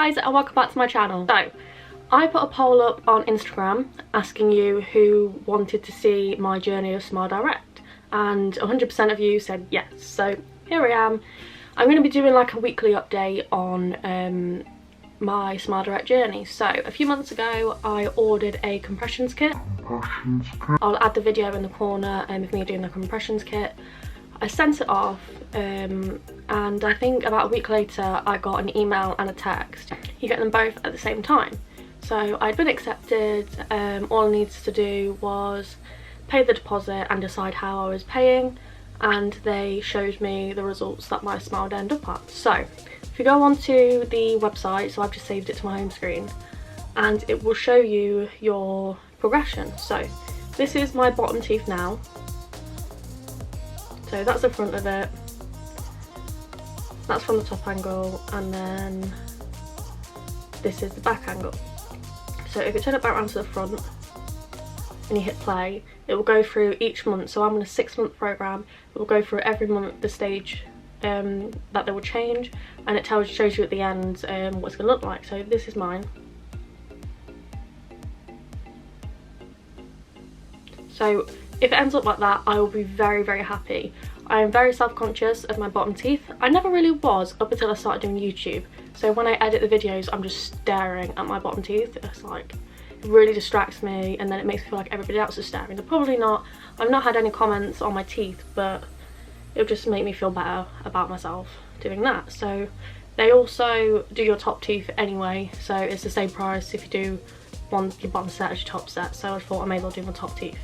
guys, and welcome back to my channel. So, I put a poll up on Instagram asking you who wanted to see my journey of Smile Direct, and 100% of you said yes. So here I am. I'm going to be doing like a weekly update on my Smile Direct journey. So a few months ago I ordered a compressions kit. I'll add the video in the corner of me doing the compressions kit. I sent it off and I think about a week later I got an email and a text. You get them both at the same time. So I'd been accepted. All I needed to do was pay the deposit and decide how I was paying, and they showed me the results that my smile would end up at. So if you go onto the website, so I've just saved it to my home screen, and it will show you your progression. So this is my bottom teeth now. So that's the front of it, that's from the top angle, and then this is the back angle. So if you turn it back around to the front and you hit play, it will go through each month. So I'm on a 6-month program. It will go through every month the stage that they will change, and it shows you at the end what it's going to look like. So this is mine. So if it ends up like that, I will be very, very happy. I am very self-conscious of my bottom teeth. I never really was up until I started doing YouTube. So when I edit the videos, I'm just staring at my bottom teeth. It's like, it really distracts me, and then it makes me feel like everybody else is staring. They're probably not. I've not had any comments on my teeth, but it'll just make me feel better about myself doing that. So they also do your top teeth anyway, so it's the same price if you do your bottom set as your top set. So I thought I may as well do my top teeth.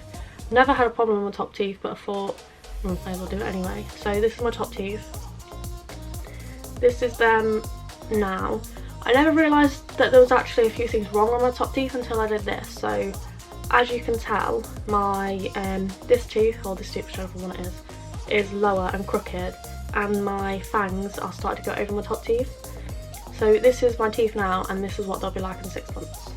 Never had a problem with my top teeth, but I thought I may as well do it anyway. So this is my top teeth. This is them now. I never realised that there was actually a few things wrong on my top teeth until I did this. So as you can tell, my this tooth, or this tooth, whichever one it is lower and crooked, and my fangs are starting to go over my top teeth. So this is my teeth now, and this is what they'll be like in 6 months.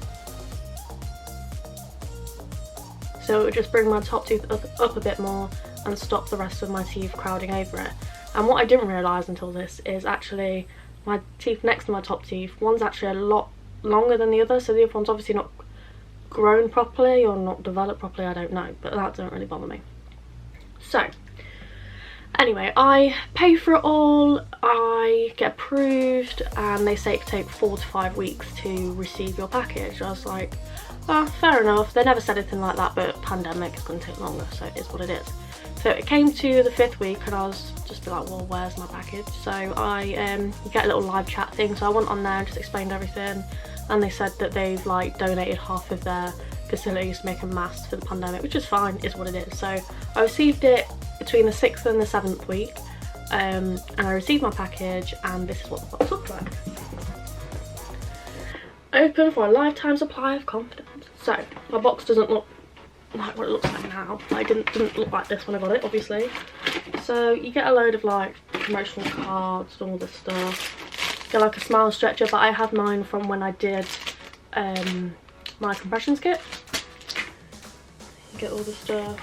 So it would just bring my top tooth up a bit more and stop the rest of my teeth crowding over it. And what I didn't realise until this is actually my teeth next to my top teeth, one's actually a lot longer than the other, so the other one's obviously not grown properly or not developed properly, I don't know, but that doesn't really bother me. So anyway, I pay for it all, I get approved, and they say it can take 4 to 5 weeks to receive your package. I was like, oh, fair enough. They never said anything like that, but pandemic is going to take longer, so it is what it is. So it came to the 5th week and I was just like, well, where's my package? So you get a little live chat thing, so I went on there and just explained everything, and they said that they've like donated half of their facilities to make a mask for the pandemic, which is fine, is what it is. So I received it between the 6th and the 7th week, and I received my package, and this is what the box looked like. Open for a lifetime supply of confidence. So my box doesn't look like what it looks like now. Like, it didn't look like this when I got it, obviously. So you get a load of like promotional cards and all this stuff. Get like a smile stretcher, but I have mine from when I did my compressions kit. You get all the stuff.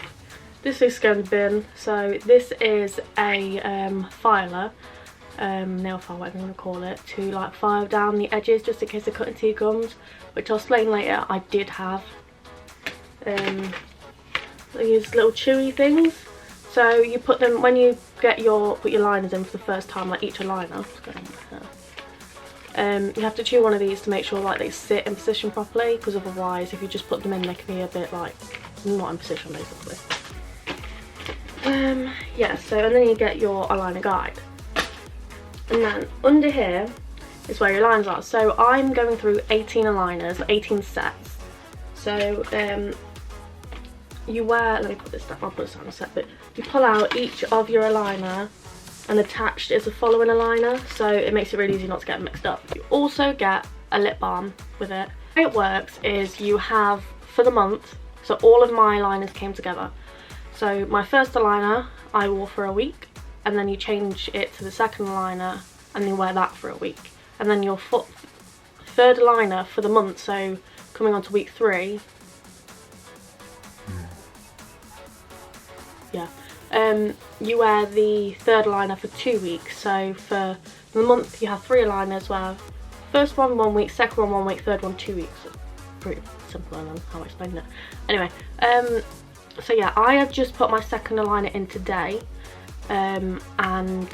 This is going to bin. So this is a filer, nail file, whatever you want to call it, to like file down the edges just in case the cutting tea comes, which I'll explain later. I did have these little chewy things, so you put them when you put your liners in for the first time, like each liner. You have to chew one of these to make sure like they sit in position properly, because otherwise if you just put them in they can be a bit like not in position basically. Yeah, so and then you get your eyeliner guide, and then under here is where your lines are. So I'm going through 18 aligners, 18 sets. So you wear, let me put this down, I'll put this down a sec, but you pull out each of your aligner, and attached is the following aligner, so it makes it really easy not to get mixed up. You also get a lip balm with it. The way it works is you have, for the month, so all of my aligners came together. So my first aligner I wore for a week, and then you change it to the second aligner and you wear that for a week. And then your third aligner for the month, so coming on to week 3, yeah, you wear the third liner for 2 weeks. So for the month you have 3 liners where First one 1 week, second one 1 week, third one 2 weeks. Pretty simple, I don't know how I explained it. Anyway, so yeah, I have just put my second aligner in today, and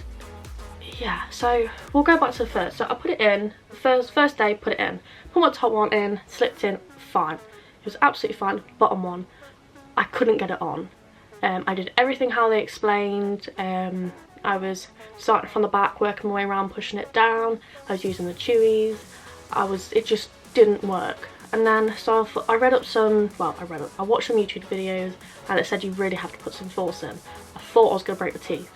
yeah, so we'll go back to the first. So I put it in, first day, put it in, put my top one in, slipped in, fine. It was absolutely fine. Bottom one, I couldn't get it on. I did everything how they explained. I was starting from the back, working my way around, pushing it down. I was using the chewies. It just didn't work. And then, so I read up some, well, I watched some YouTube videos, and it said you really have to put some force in. I thought I was gonna break the teeth.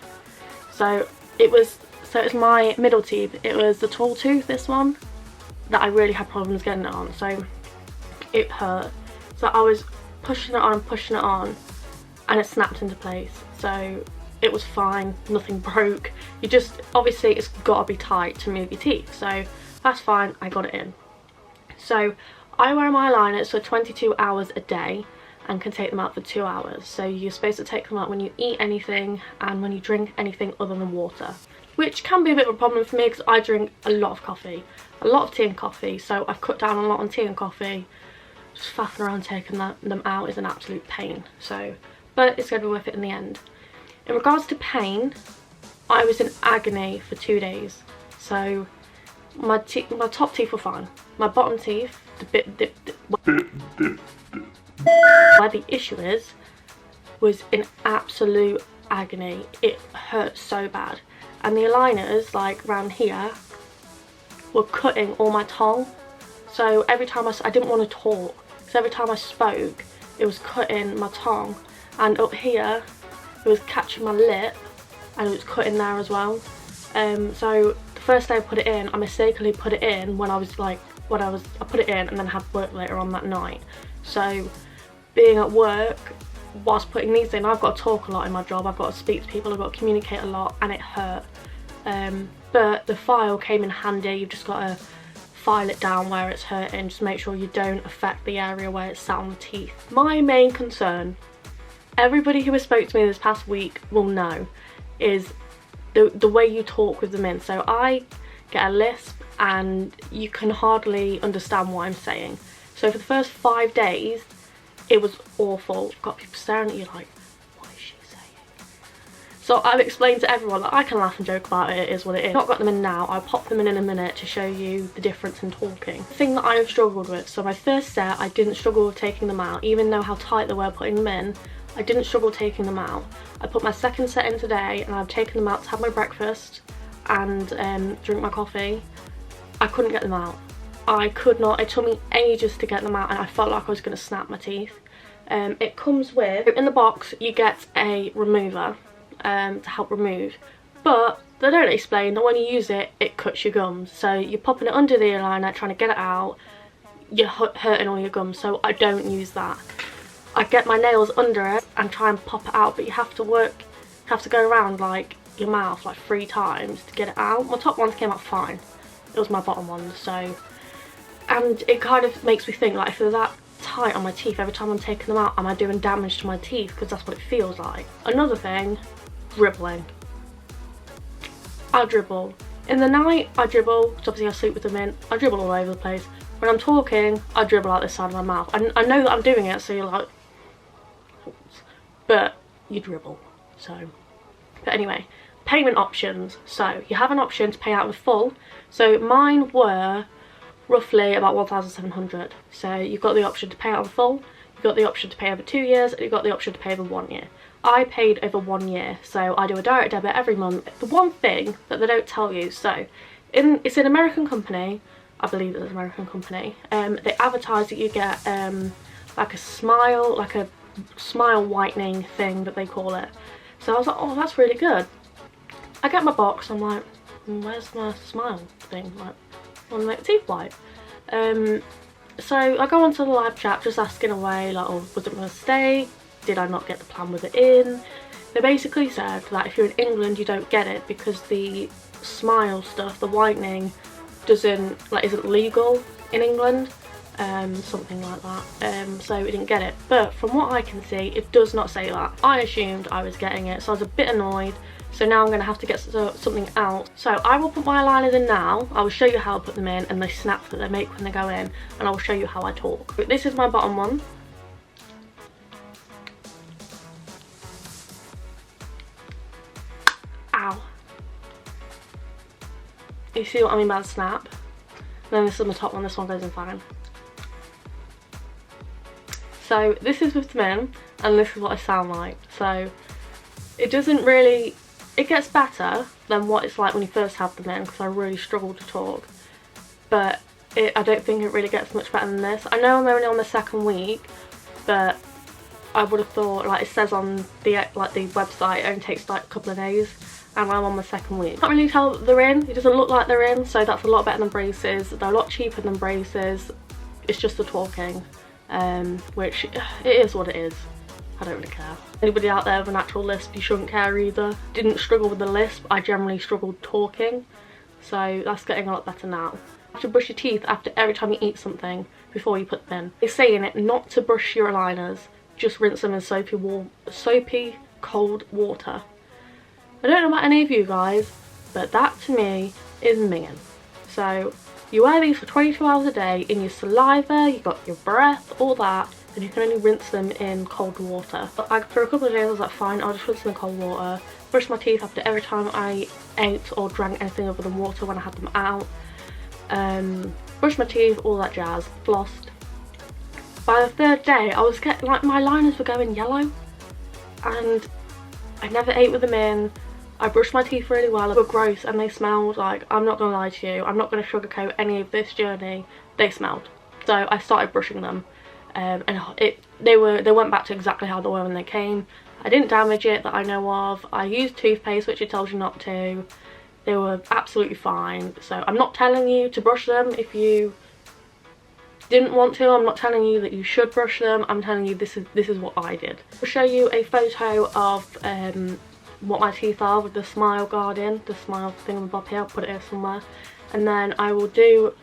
So it's my middle teeth. It was the tall tooth, this one, that I really had problems getting it on. So it hurt. So I was pushing it on, and it snapped into place. So it was fine, nothing broke. You just, obviously it's gotta be tight to move your teeth. So that's fine, I got it in. So I wear my aligners for 22 hours a day and can take them out for 2 hours. So you're supposed to take them out when you eat anything and when you drink anything other than water, which can be a bit of a problem for me because I drink a lot of coffee, a lot of tea and coffee. So I've cut down a lot on tea and coffee. Just faffing around taking them out is an absolute pain. So, but it's going to be worth it in the end. In regards to pain, I was in agony for 2 days. So my top teeth were fine. My bottom teeth, where the issue was in absolute agony. It hurt so bad. And the aligners, like around here, were cutting all my tongue. So every time I didn't want to talk, because every time I spoke, it was cutting my tongue. And up here, it was catching my lip, and it was cutting there as well. So the first day I put it in, I mistakenly put it in when I put it in and then had work later on that night. So being at work whilst putting these in, I've got to talk a lot in my job, I've got to speak to people, I've got to communicate a lot, and it hurt. But the file came in handy. You've just got to file it down where it's hurting, just make sure you don't affect the area where it's sat on the teeth. My main concern, everybody who has spoke to me this past week will know, is the way you talk with them in. So I get a lisp and you can hardly understand what I'm saying. So for the first 5 days, it was awful. You've got people staring at you like, what is she saying? So I've explained to everyone that I can laugh and joke about it, it is what it is. I've not got them in now, I'll pop them in a minute to show you the difference in talking. The thing that I have struggled with, so my first set, I didn't struggle with taking them out, even though how tight they were putting them in, I didn't struggle taking them out. I put my second set in today and I've taken them out to have my breakfast and drink my coffee. I couldn't get them out. I could not. It took me ages to get them out and I felt like I was going to snap my teeth. It comes with, in the box you get a remover to help remove, but they don't explain that when you use it, it cuts your gums. So you're popping it under the aligner, trying to get it out, you're hurting all your gums, so I don't use that. I get my nails under it and try and pop it out, but you have to go around like your mouth like 3 times to get it out. My top ones came out fine. It was my bottom ones, so, and it kind of makes me think, like, if they're that tight on my teeth, every time I'm taking them out, am I doing damage to my teeth? Because that's what it feels like. Another thing, dribbling. I dribble. In the night, I dribble, because obviously I sleep with them in. I dribble all over the place. When I'm talking, I dribble out this side of my mouth. I know that I'm doing it, so you're like, but you dribble. So, but anyway, payment options. So you have an option to pay out in full. So mine were roughly about 1,700. So you've got the option to pay out in full, you've got the option to pay over 2 years, and you've got the option to pay over 1 year. I paid over 1 year, so I do a direct debit every month. The one thing that they don't tell you, so it's an American company, I believe it's an American company. They advertise that you get like a smile whitening thing that they call it. So I was like, oh, that's really good. I get my box, I'm like, where's my smile thing? Like, I want to make the teeth white. So I go onto the live chat just asking away, like, oh, was it a mistake? Did I not get the plan with it in? They basically said that if you're in England you don't get it because the smile stuff, the whitening, isn't legal in England. something like that, so we didn't get it. But from what I can see, it does not say that. I assumed I was getting it, so I was a bit annoyed. So now I'm going to have to get something out. So I will put my eyeliners in now. I will show you how I put them in and the snaps that they make when they go in, and I will show you how I talk. But this is my bottom one. Ow. You see what I mean by the snap? And then this is my top one. This one goes in fine. So this is with them in, and this is what I sound like. So it doesn't really, it gets better than what it's like when you first have them in, because I really struggle to talk. But I don't think it really gets much better than this. I know I'm only on the second week, but I would have thought, like it says on the website, it only takes like a couple of days, and I'm on my second week. Can't really tell that they're in. It doesn't look like they're in, so that's a lot better than braces. They're a lot cheaper than braces. It's just the talking, which it is what it is. I don't really care. Anybody out there with a natural lisp, you shouldn't care either. Didn't struggle with the lisp, I generally struggled talking, so that's getting a lot better now. You have to brush your teeth after every time you eat something before you put them in. They're saying it not to brush your aligners, just rinse them in soapy cold water. I don't know about any of you guys, but that to me is minging. So you wear these for 22 hours a day in your saliva, you got your breath, all that, and you can only rinse them in cold water. But for a couple of days I was like, fine, I'll just rinse them in cold water. Brush my teeth after every time I ate or drank anything other than water when I had them out. Brush my teeth, all that jazz, flossed. By the third day I was getting, like, my liners were going yellow, and I never ate with them in. I brushed my teeth really well. They were gross and they smelled like, I'm not gonna lie to you, I'm not gonna sugarcoat any of this journey, they smelled. So I started brushing them, and they went back to exactly how they were when they came. I didn't damage it that I know of. I used toothpaste, which it tells you not to. They were absolutely fine. So I'm not telling you to brush them if you didn't want to. I'm not telling you that you should brush them. I'm telling you this is what I did. I'll show you a photo of what my teeth are with the Smile Guard in, the Smile thingamabob here. I'll put it here somewhere, and then I will do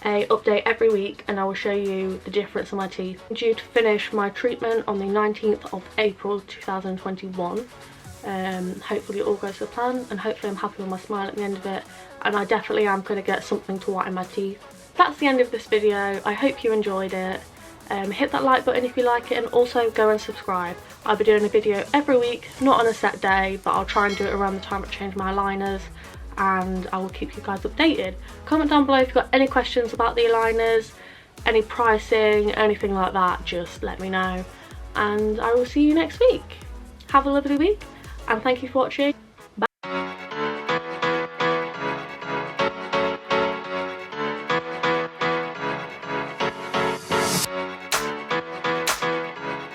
a update every week and I will show you the difference in my teeth. I'm due to finish my treatment on the 19th of April 2021. Hopefully it all goes to plan, and hopefully I'm happy with my smile at the end of it, and I definitely am going to get something to whiten my teeth. That's the end of this video. I hope you enjoyed it. Hit that like button if you like it, and also go and subscribe. I'll be doing a video every week, not on a set day, but I'll try and do it around the time I change my aligners, and I will keep you guys updated. Comment down below if you've got any questions about the aligners, any pricing, anything like that, just let me know. And I will see you next week. Have a lovely week, and thank you for watching.